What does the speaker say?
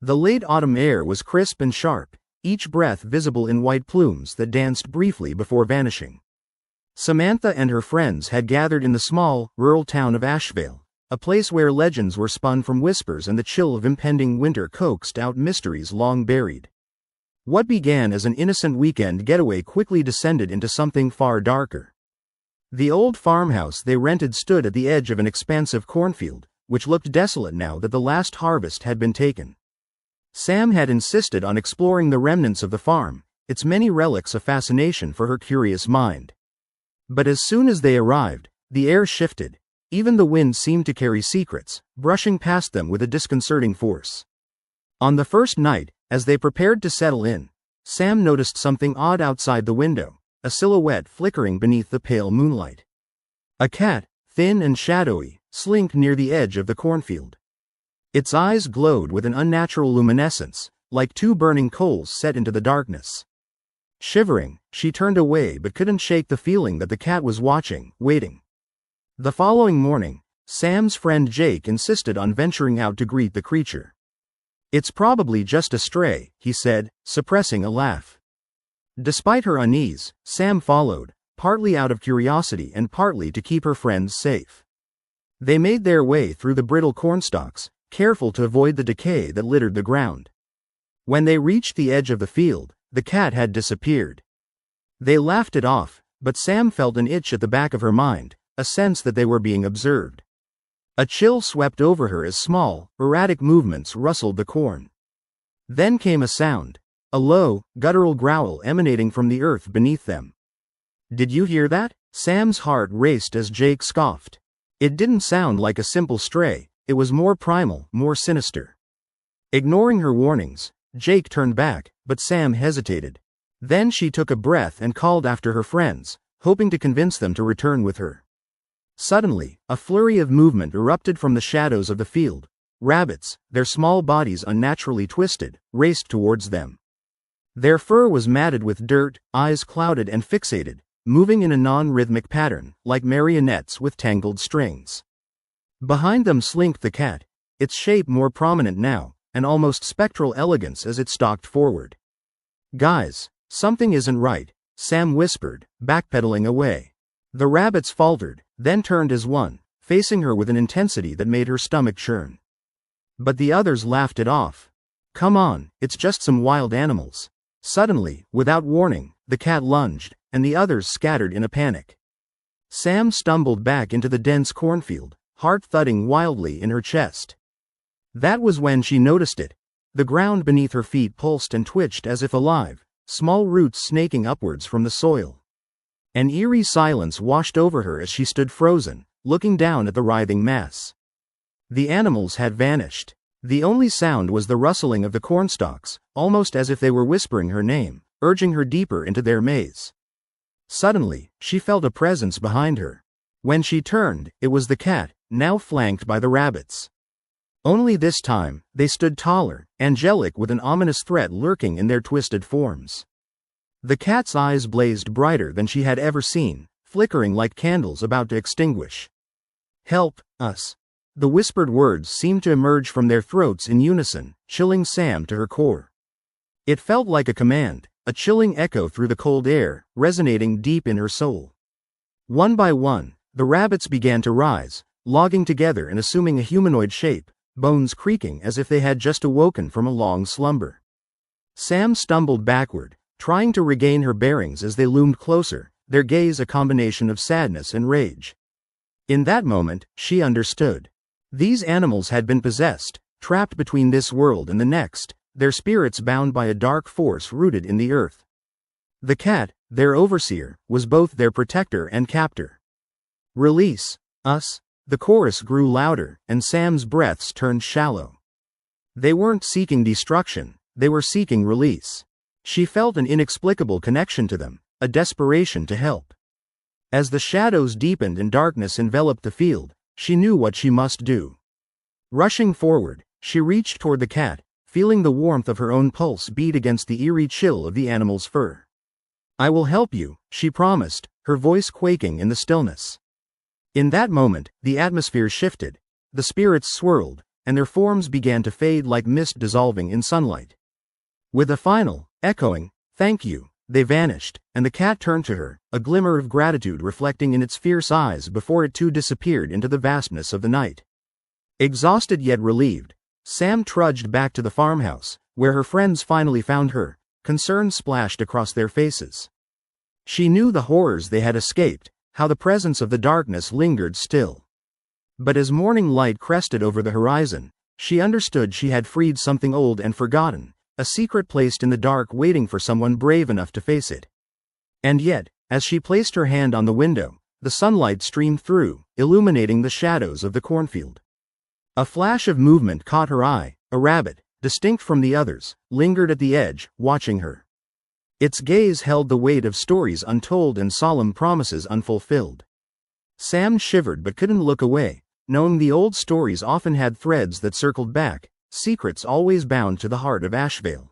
The late autumn air was crisp and sharp, each breath visible in white plumes that danced briefly before vanishing. Samantha and her friends had gathered in the small, rural town of Ashvale, a place where legends were spun from whispers and the chill of impending winter coaxed out mysteries long buried. What began as an innocent weekend getaway quickly descended into something far darker. The old farmhouse they rented stood at the edge of an expansive cornfield, which looked desolate now that the last harvest had been taken. Sam had insisted on exploring the remnants of the farm, its many relics a fascination for her curious mind. But as soon as they arrived, the air shifted. Even the wind seemed to carry secrets, brushing past them with a disconcerting force. On the first night, as they prepared to settle in, Sam noticed something odd outside the window, a silhouette flickering beneath the pale moonlight. A cat, thin and shadowy, slinked near the edge of the cornfield. Its eyes glowed with an unnatural luminescence, like two burning coals set into the darkness. Shivering, she turned away but couldn't shake the feeling that the cat was watching, waiting. The following morning, Sam's friend Jake insisted on venturing out to greet the creature. "It's probably just a stray," he said, suppressing a laugh. Despite her unease, Sam followed, partly out of curiosity and partly to keep her friends safe. They made their way through the brittle cornstalks, careful to avoid the decay that littered the ground. When they reached the edge of the field, the cat had disappeared. They laughed it off, but Sam felt an itch at the back of her mind, a sense that they were being observed. A chill swept over her as small, erratic movements rustled the corn. Then came a sound, a low, guttural growl emanating from the earth beneath them. "Did you hear that?" Sam's heart raced as Jake scoffed. It didn't sound like a simple stray, it was more primal, more sinister. Ignoring her warnings, Jake turned back, but Sam hesitated. Then she took a breath and called after her friends, hoping to convince them to return with her. Suddenly, a flurry of movement erupted from the shadows of the field. Rabbits, their small bodies unnaturally twisted, raced towards them. Their fur was matted with dirt, eyes clouded and fixated, moving in a non-rhythmic pattern, like marionettes with tangled strings. Behind them slinked the cat, its shape more prominent now, an almost spectral elegance as it stalked forward. "Guys, something isn't right," Sam whispered, backpedaling away. The rabbits faltered, then turned as one, facing her with an intensity that made her stomach churn. But the others laughed it off. "Come on, it's just some wild animals." Suddenly, without warning, the cat lunged, and the others scattered in a panic. Sam stumbled back into the dense cornfield, heart thudding wildly in her chest. That was when she noticed it. The ground beneath her feet pulsed and twitched as if alive, small roots snaking upwards from the soil. An eerie silence washed over her as she stood frozen, looking down at the writhing mass. The animals had vanished. The only sound was the rustling of the cornstalks, almost as if they were whispering her name, urging her deeper into their maze. Suddenly, she felt a presence behind her. When she turned, it was the cat, now flanked by the rabbits. Only this time, they stood taller, angelic with an ominous threat lurking in their twisted forms. The cat's eyes blazed brighter than she had ever seen, flickering like candles about to extinguish. "Help us." The whispered words seemed to emerge from their throats in unison, chilling Sam to her core. It felt like a command, a chilling echo through the cold air, resonating deep in her soul. One by one, the rabbits began to rise, logging together and assuming a humanoid shape, bones creaking as if they had just awoken from a long slumber. Sam stumbled backward, trying to regain her bearings as they loomed closer, their gaze a combination of sadness and rage. In that moment, she understood. These animals had been possessed, trapped between this world and the next, their spirits bound by a dark force rooted in the earth. The cat, their overseer, was both their protector and captor. "Release us." The chorus grew louder, and Sam's breaths turned shallow. They weren't seeking destruction, they were seeking release. She felt an inexplicable connection to them, a desperation to help. As the shadows deepened and darkness enveloped the field, she knew what she must do. Rushing forward, she reached toward the cat, feeling the warmth of her own pulse beat against the eerie chill of the animal's fur. "I will help you," she promised, her voice quaking in the stillness. In that moment, the atmosphere shifted. The spirits swirled, and their forms began to fade like mist dissolving in sunlight. With a final, echoing, "Thank you," they vanished, and the cat turned to her, a glimmer of gratitude reflecting in its fierce eyes before it too disappeared into the vastness of the night. Exhausted yet relieved, Sam trudged back to the farmhouse, where her friends finally found her, concern splashed across their faces. She knew the horrors they had escaped, how the presence of the darkness lingered still. But as morning light crested over the horizon, she understood she had freed something old and forgotten, a secret placed in the dark waiting for someone brave enough to face it. And yet, as she placed her hand on the window, the sunlight streamed through, illuminating the shadows of the cornfield. A flash of movement caught her eye. A rabbit, distinct from the others, lingered at the edge, watching her. Its gaze held the weight of stories untold and solemn promises unfulfilled. Sam shivered but couldn't look away, knowing the old stories often had threads that circled back, secrets always bound to the heart of Ashvale.